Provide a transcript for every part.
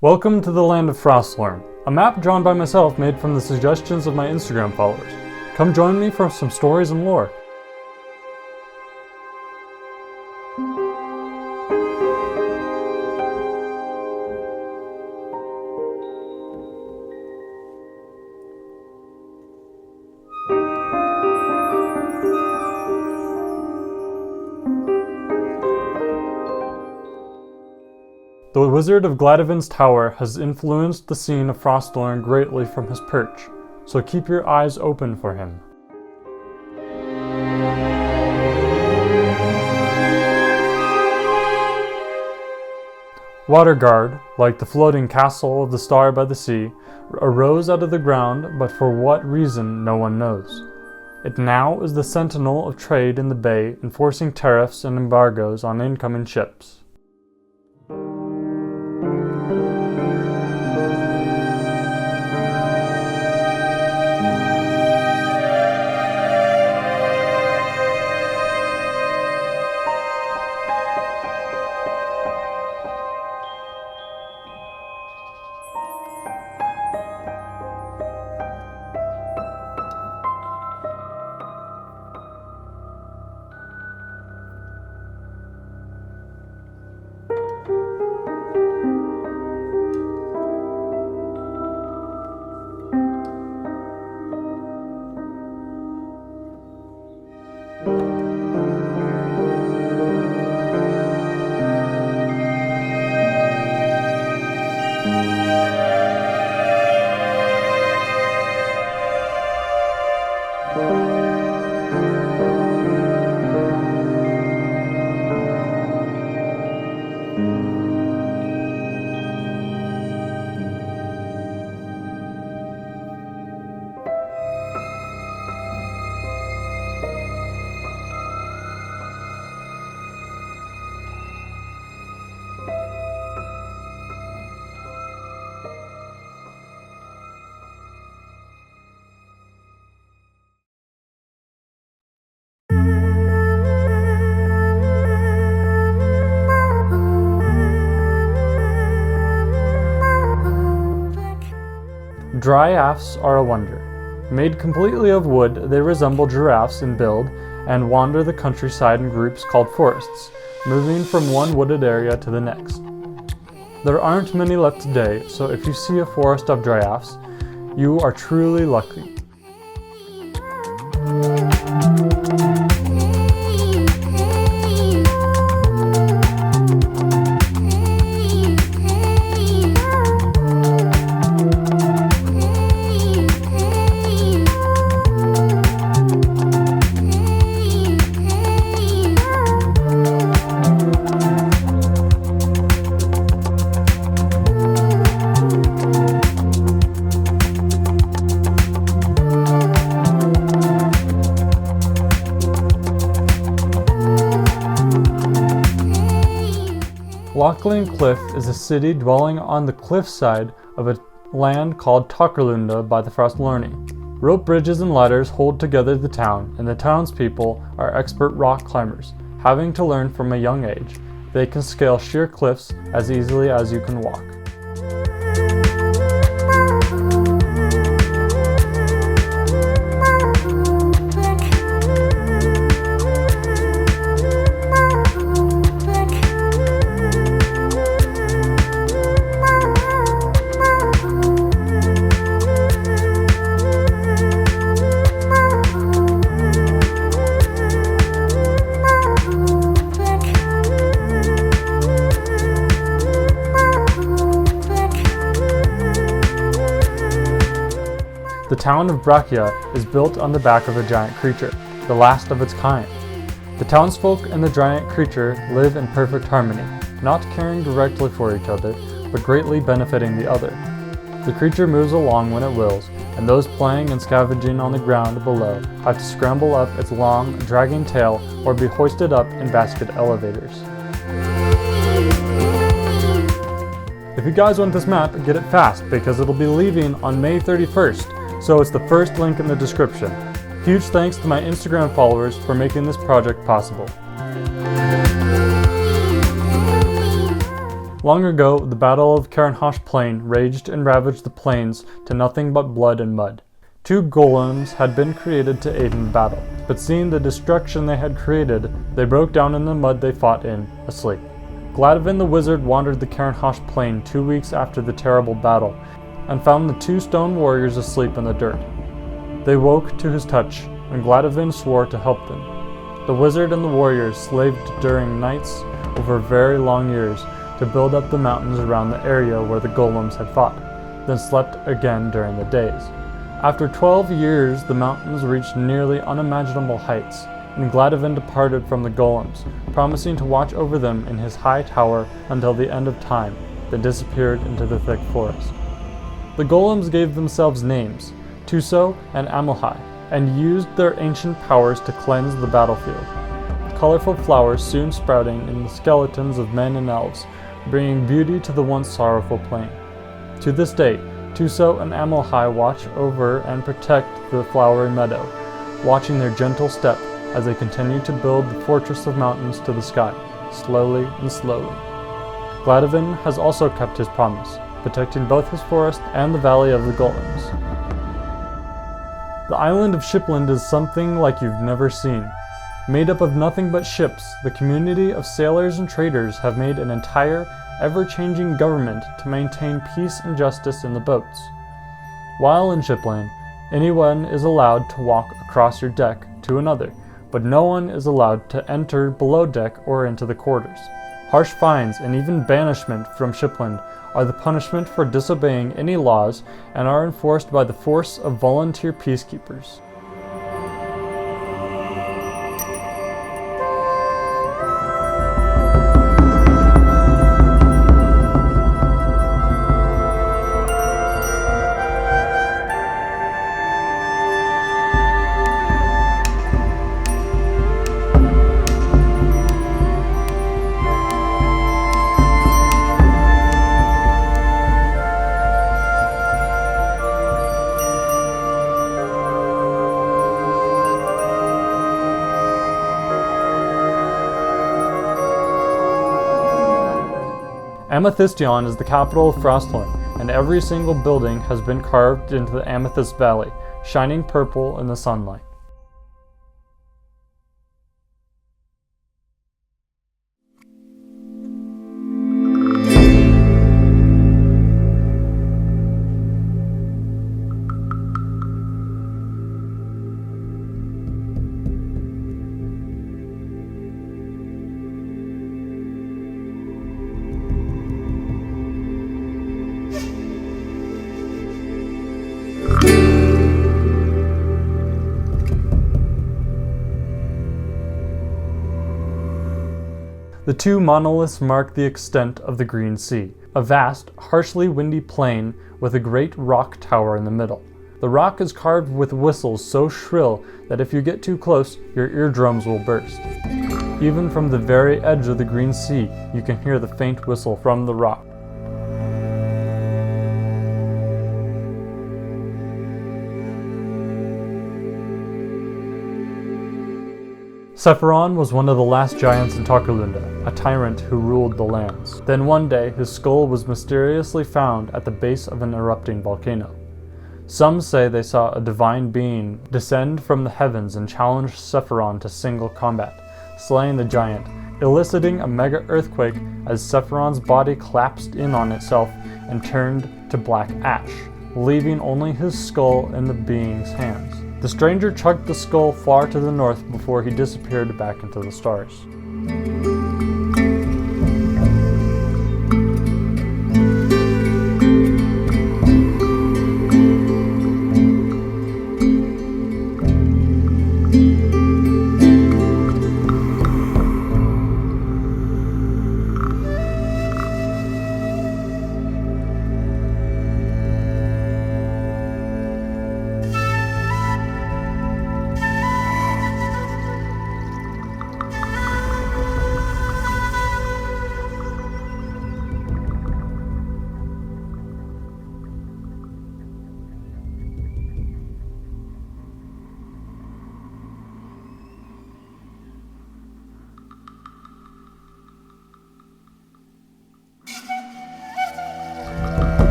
Welcome to the land of Frostlorn, a map drawn by myself made from the suggestions of my Instagram followers. Come join me for some stories and lore. The Wizard of Gladivin's Tower has influenced the scene of Frostlorn greatly from his perch, so keep your eyes open for him. Waterguard, like the floating castle of the Star by the Sea, arose out of the ground, but for what reason no one knows. It now is the sentinel of trade in the bay, enforcing tariffs and embargoes on incoming ships. Dryaphs are a wonder. Made completely of wood, they resemble giraffes in build and wander the countryside in groups called forests, moving from one wooded area to the next. There aren't many left today, so if you see a forest of dryaphs, you are truly lucky. Lochlein Cliff is a city dwelling on the cliffside of a land called Takerlunda by the Frostlorni. Rope bridges and ladders hold together the town, and the townspeople are expert rock climbers. Having to learn from a young age, they can scale sheer cliffs as easily as you can walk. The town of Brachia is built on the back of a giant creature, the last of its kind. The townsfolk and the giant creature live in perfect harmony, not caring directly for each other, but greatly benefiting the other. The creature moves along when it wills, and those playing and scavenging on the ground below have to scramble up its long, dragging tail or be hoisted up in basket elevators. If you guys want this map, get it fast because it'll be leaving on May 31st. So it's the first link in the description. Huge thanks to my Instagram followers for making this project possible. Long ago, the Battle of Caranhash Plain raged and ravaged the plains to nothing but blood and mud. 2 golems had been created to aid in the battle, but seeing the destruction they had created, they broke down in the mud they fought in, asleep. Gladwin the wizard wandered the Caranhash Plain 2 weeks after the terrible battle, and found the 2 stone warriors asleep in the dirt. They woke to his touch, and Gladwin swore to help them. The wizard and the warriors slaved during nights over very long years to build up the mountains around the area where the golems had fought, then slept again during the days. After 12 years, the mountains reached nearly unimaginable heights, and Gladwin departed from the golems, promising to watch over them in his high tower until the end of time, then disappeared into the thick forest. The golems gave themselves names, Tuso and Amelhai, and used their ancient powers to cleanse the battlefield. Colorful flowers soon sprouting in the skeletons of men and elves, bringing beauty to the once sorrowful plain. To this day, Tuso and Amelhai watch over and protect the flowery meadow, watching their gentle step as they continue to build the fortress of mountains to the sky, slowly and slowly. Gladwin has also kept his promise, protecting both his forest and the Valley of the Golems. The island of Shipland is something like you've never seen. Made up of nothing but ships, the community of sailors and traders have made an entire, ever-changing government to maintain peace and justice in the boats. While in Shipland, anyone is allowed to walk across your deck to another, but no one is allowed to enter below deck or into the quarters. Harsh fines and even banishment from Shipland are the punishment for disobeying any laws and are enforced by the force of volunteer peacekeepers. Amethystion is the capital of Frosthorn, and every single building has been carved into the Amethyst Valley, shining purple in the sunlight. The 2 monoliths mark the extent of the Green Sea, a vast, harshly windy plain with a great rock tower in the middle. The rock is carved with whistles so shrill that if you get too close, your eardrums will burst. Even from the very edge of the Green Sea, you can hear the faint whistle from the rock. Sephiron was one of the last giants in Takurlunda, a tyrant who ruled the lands. Then one day, his skull was mysteriously found at the base of an erupting volcano. Some say they saw a divine being descend from the heavens and challenge Sephiron to single combat, slaying the giant, eliciting a mega earthquake as Sephiron's body collapsed in on itself and turned to black ash, leaving only his skull in the being's hands. The stranger chucked the skull far to the north before he disappeared back into the stars.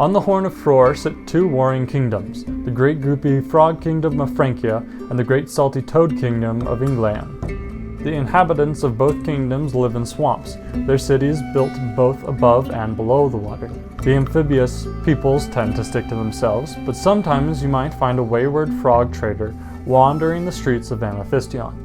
On the Horn of Frore sit two warring kingdoms, the great goopy frog kingdom of Francia and the great salty toad kingdom of England. The inhabitants of both kingdoms live in swamps, their cities built both above and below the water. The amphibious peoples tend to stick to themselves, but sometimes you might find a wayward frog trader wandering the streets of Amethystion.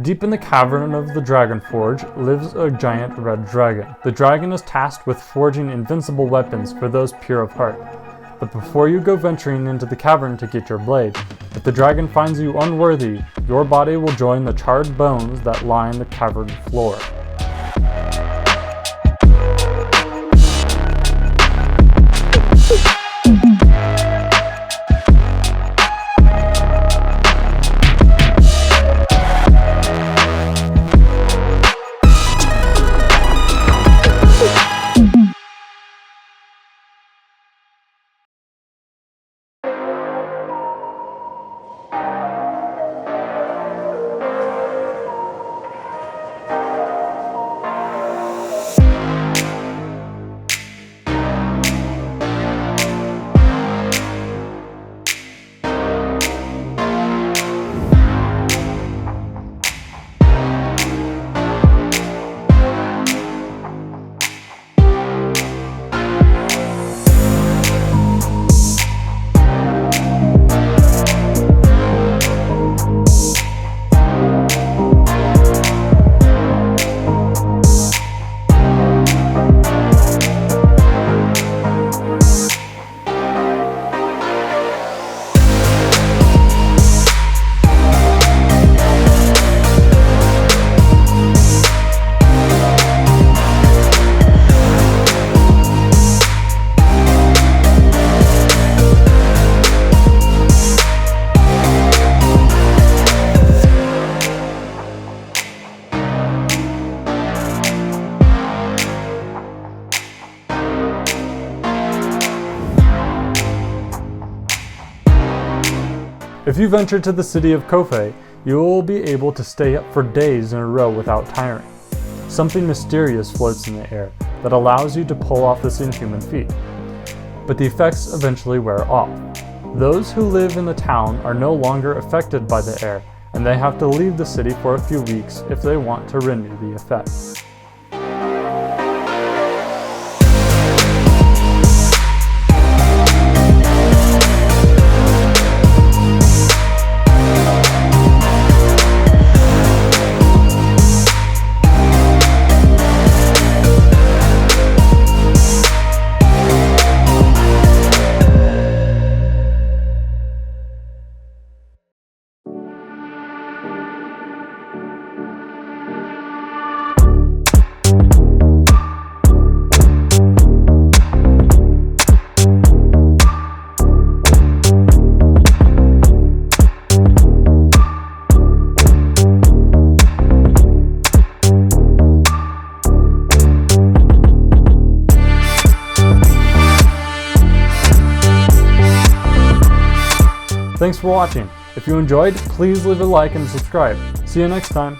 Deep in the cavern of the Dragon Forge lives a giant red dragon. The dragon is tasked with forging invincible weapons for those pure of heart. But before you go venturing into the cavern to get your blade, if the dragon finds you unworthy, your body will join the charred bones that line the cavern floor. If you venture to the city of Kofe, you will be able to stay up for days in a row without tiring. Something mysterious floats in the air that allows you to pull off this inhuman feat. But the effects eventually wear off. Those who live in the town are no longer affected by the air, and they have to leave the city for a few weeks if they want to renew the effect. Thanks for watching. If you enjoyed, please leave a like and subscribe. See you next time.